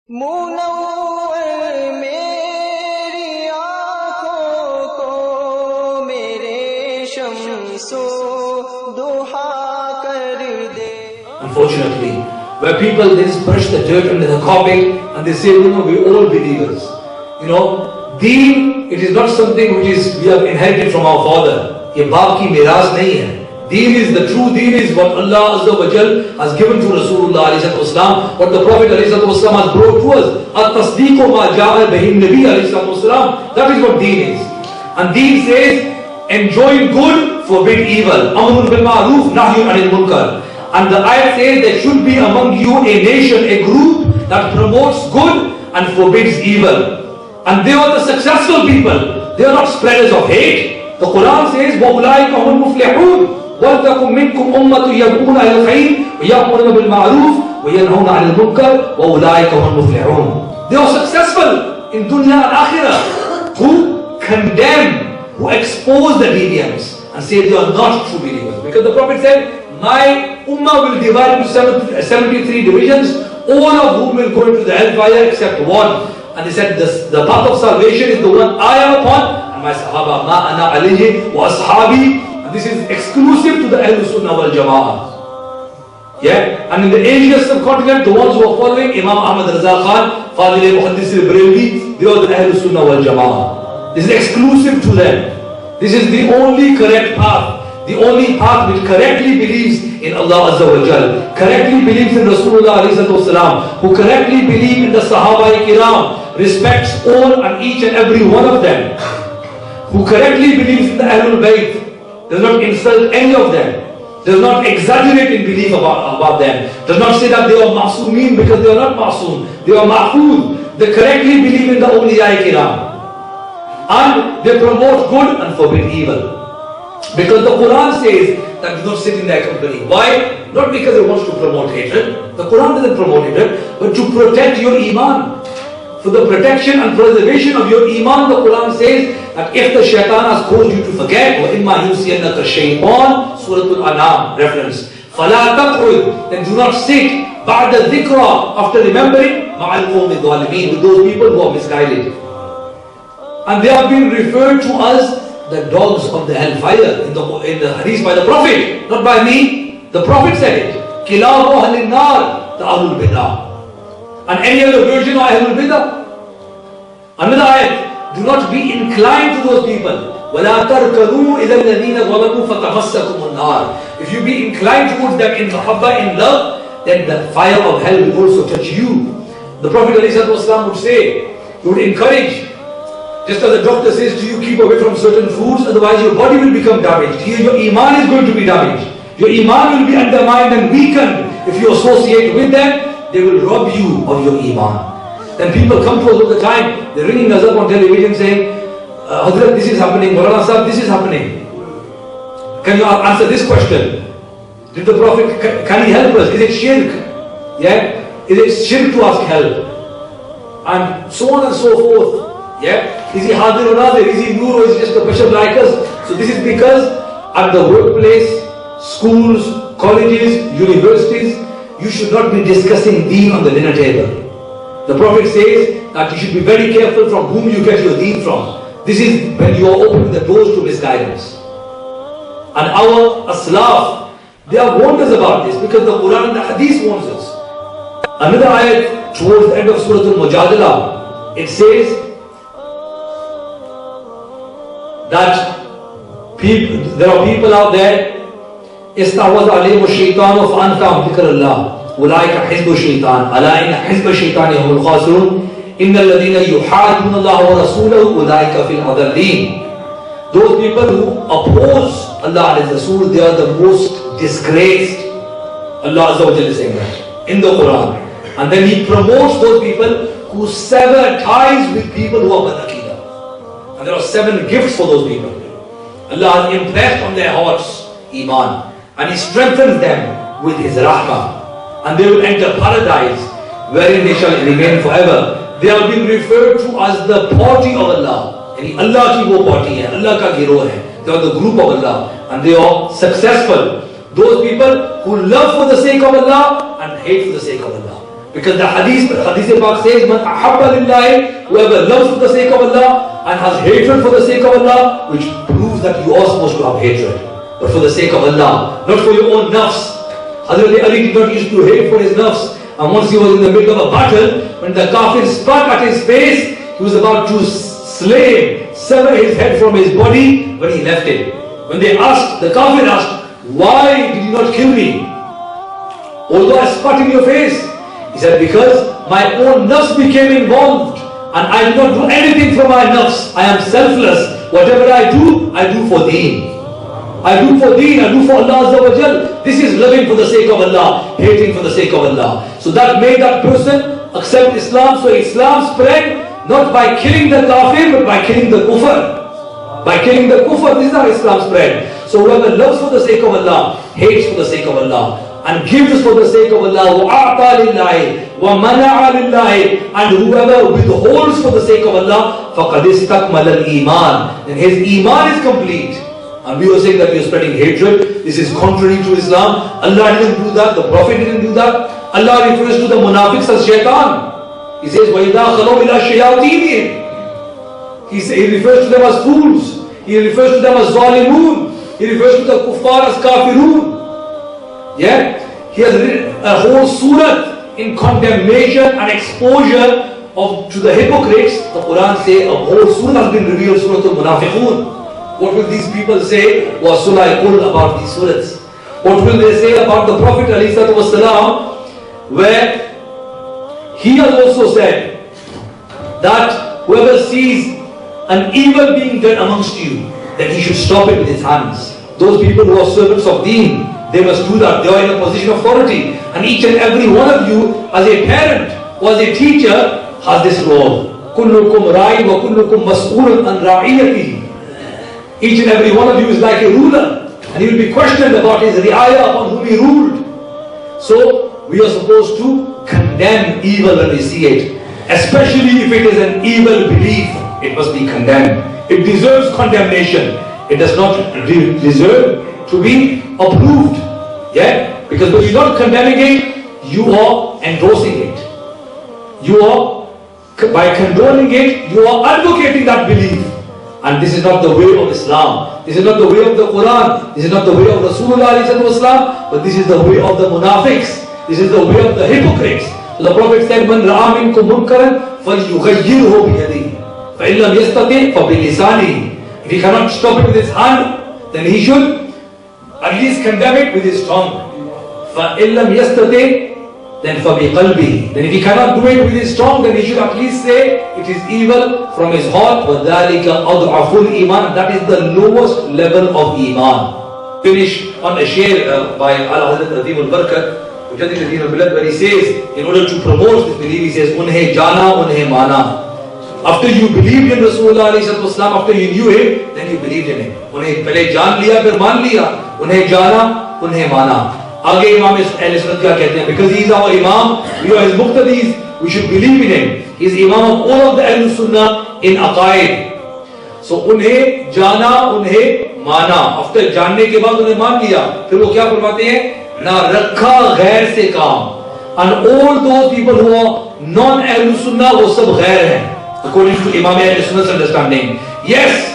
मुनव्वर मेरी आँखों को मेरे शम्सो दुहा कर दे. Unfortunately, where people they just brush the dirt under the carpet and they say, we're all believers. Deen, it is not something which is we have inherited from our father. ये बाप की मिरास नहीं है. Deen is the true deen is what Allah Azza wa Jal has given to Rasulullah alayhi salatu wasalam, what the Prophet alayhi salatu wasalam has brought to us. At-tasdeequ ma ja'a bihi Nabi alayhi salatu wasalam. That is what deen is. And deen says, enjoin good, forbid evil. Amrun bil ma'roof, nahyun anil munkar. And the ayat says there should be among you a nation, a group that promotes good and forbids evil. And they are the successful people. They are not spreaders of hate. The Quran says, وَأُولَٰئِكَ هُمُ الْمُفْلِحُونَ وَلْتَكُن مِّنكُمْ أُمَّةٌ يَدْعُونَ إِلَى الْخَيْرِ وَيَأْمُرُونَ بِالْمَعْرُوفِ وَيَنْهَوْنَ عَنِ الْمُنكَرِ وَأُولَٰئِكَ هُمُ الْمُفْلِحُونَ. They are successful in dunya and akhirah, who condemn, who expose the deviants and say they are not true believers. Because the Prophet said, my ummah will divide into 73 divisions, all of whom will go into the hellfire except one. And he said, the path of salvation is the one I am upon, and my sahaba, ma ana alayhi wa ashabi. And this is exclusive to the Ahlul Sunnah wal Jama'ah. Yeah? And in the Asian subcontinent, the ones who are following Imam Ahmad Raza Khan, Fadil Muhaddis al-Barelvi, they are the Ahlul Sunnah wal Jama'ah. This is exclusive to them. This is the only correct path. The only path which correctly believes in Allah Azza wa Jal, correctly believes in Rasulullah alayhi salatu wasalam, who correctly believe in the Sahaba Kiram, respects all and each and every one of them, who correctly believes in the Ahlul Bayt, does not insult any of them, does not exaggerate in belief about them, does not say that they are ma'soomeen because they are not ma'soom, they are mahfood. They correctly believe in the awliya kiram, and they promote good and forbid evil. Because the Quran says that do not sit in their company. Why? Not because it wants to promote hatred. The Quran doesn't promote hatred, but to protect your iman. For the protection and preservation of your iman, the Quran says that if the shaitan has caused you to forget, وَإِمَّا يُنْسِيَنَّكَ الشَّيْطَانُ Surah Al-An'am reference, فَلَا تَقْعُدْ Then do not sit بَعْدَ الذِّكْرَى after remembering مَعَ الْقَوْمِ الظَّالِمِينَ with those people who are misguided. And they have been referred to as the dogs of the hellfire in the hadith by the Prophet, not by me. The Prophet said it. Kilabu ahlin nar, the Ahlul Bidah. And any other version of Ahlul Bidah. Another ayat, do not be inclined to those people. وَلَا تَرْكَنُوا إِذَا الَّذِينَ ظَلَمُوا فَتَمَسَّكُمُ النَّارِ. If you be inclined towards them in mahabbah, in love, then the fire of hell will also touch you. The Prophet ﷺ would say, he would encourage, just as the doctor says to you, keep away from certain foods, otherwise your body will become damaged. Here your iman is going to be damaged. Your iman will be undermined and weakened. If you associate with them, they will rob you of your iman. Then people come to us all the time, they're ringing us up on television saying, Hazrat, this is happening, Maulana Sahib, this is happening. Can you answer this question? Did the Prophet, can he help us? Is it shirk? Yeah? Is it shirk to ask help? And so on and so forth. Yeah? Is he Hadir or Nadir? Is he Noor or is he just a bishop like us? So this is because at the workplace, schools, colleges, universities, you should not be discussing deen on the dinner table. The Prophet says that you should be very careful from whom you get your deen from. This is when you are opening the doors to misguidance. And our Aslaf, they have warned us about this because the Quran and the Hadith warns us. Another ayat towards the end of Surah Al-Mujadala, it says that there are people out there, استعوذ عليهم الشيطان فأنساهم ذكر الله أولئك حزب الشيطان ألا إن حزب الشيطان هم الخاسرون إن الذين يحادون الله ورسوله أولئك في الأضلين. Those people who oppose Allah and His Rasul, they are the most disgraced. Allah Azza wa Jalla is saying that in the Quran. And then He promotes those people who sever ties with people who are bad aqidah. And there are 7 gifts for those people. Allah has impressed on their hearts Iman, and He strengthens them with His Rahmah, and they will enter paradise wherein they shall remain forever. They are being referred to as the party of Allah. Yani Allah ki wo party hai, Allah ka giroh hai. They are the group of Allah, and they are successful. Those people who love for the sake of Allah and hate for the sake of Allah. Because the hadith Pak says, Man ahabba lillahi, whoever loves for the sake of Allah and has hatred for the sake of Allah, which proves that you are supposed to have hatred, but for the sake of Allah, not for your own nafs. Hazrat Ali did not used to hate for his nafs. And once he was in the middle of a battle, when the kafir struck at his face, he was about to sever his head from his body, but he left it. When they asked, the kafir asked, why did you not kill me? Although I spat in your face. He said, because my own nafs became involved and I do not do anything for my nafs. I am selfless. Whatever I do for deen. I do for deen, I do for Allah Azza wa Jal. This is loving for the sake of Allah, hating for the sake of Allah. So that made that person accept Islam. So Islam spread not by killing the kafir, but by killing the kufr. By killing the kufr, this is how Islam spread. So whoever loves for the sake of Allah, hates for the sake of Allah, and gives for the sake of Allah, وَأَعْطَى لِلَّهِ وَمَنَعَ لِلَّهِ, and whoever withholds for the sake of Allah, فَقَدْ اسْتَكْمَلَ الْإِيمَانِ, then his iman is complete. And we were saying that we are spreading hatred. This is contrary to Islam. Allah didn't do that. The Prophet didn't do that. Allah refers to the munafiqs as shaitan. He says, وَإِذَا خَلَوْا إِلَى شَيَاطِينِهِمْ. He refers to them as fools. He refers to them as zalimun. He refers to the kuffar as kafirun. Yeah? He has written a whole surah in condemnation and exposure to the hypocrites. The Quran says a whole surah has been revealed, Surah Al-Munafiqun. What will these people say? Was Surah Qul about these surahs? What will they say about the Prophet ﷺ, where he has also said that whoever sees an evil being done amongst you, then he should stop it with his hands. Those people who are servants of deen, they must do that. They are in a position of authority. And each and every one of you, as a parent or as a teacher, has this role. كُلُّكُمْ رَاعٍ وَكُلُّكُمْ مَسْئُولٌ عَنْ رَاعِيَتِهِ. Each and every one of you is like a ruler, and he will be questioned about his ri'ayah upon whom he ruled. So we are supposed to condemn evil when we see it, especially if it is an evil belief. It must be condemned. It deserves condemnation. It does not deserve to be approved. Yeah, because when you're not condemning it, you are endorsing it. You are, by condoning it, you are advocating that belief. And this is not the way of Islam. This is not the way of the Quran. This is not the way of Rasulullah ﷺ, but this is the way of the munafiqs. This is the way of the hypocrites. So the Prophet said, "Man ra'a minkum munkaran falyughayyirhu biyadihi, fa in lam yastati' fa bilisanihi." If he cannot stop it with his hand, then he should at least condemn it with his tongue. Fa in lam yastati', then fa biqalbihi. Then if he cannot do it with his tongue, then he should at least say it is evil from his heart. وَذَلِكَ أَضْعَفُ الْإِيمَانِ. That is the lowest level of iman. Finish on a share by Al-Hazrat Azim al-Barkat, where he says, in order to promote this belief, he says, "Unhe jana, unhe mana." After you believed in Rasulullah ﷺ, after you knew him, then you believed in him. Unhe pehle jaan liya, phir maan liya. Unhe jana, unhe mana. Aage Imam Ahl Sunnat kya kehte hain? Because he is our Imam, we are his muqtadis, we should believe in him. He is Imam of all of the Ahl Sunnah in aqaid. So unhe jana, unhe mana. After जानने के बाद उन्हें मान लिया, फिर वो क्या फरमाते हैं? ना रखा गैर से काम. And all those people who are non-Ahl Sunnah, वो सब गैर हैं. According to Imam Ahl Sunnah's understanding. Yes,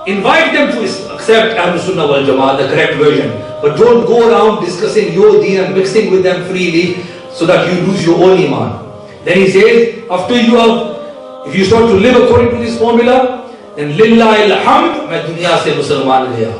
invite them to accept Ahl Sunnah wal Jama'ah, the correct version. But don't go around discussing your deen and mixing with them freely so that you lose your own iman. Then he says, after you have, if you start to live according to this formula, then lillahi alhamd, main dunya se Musliman liya.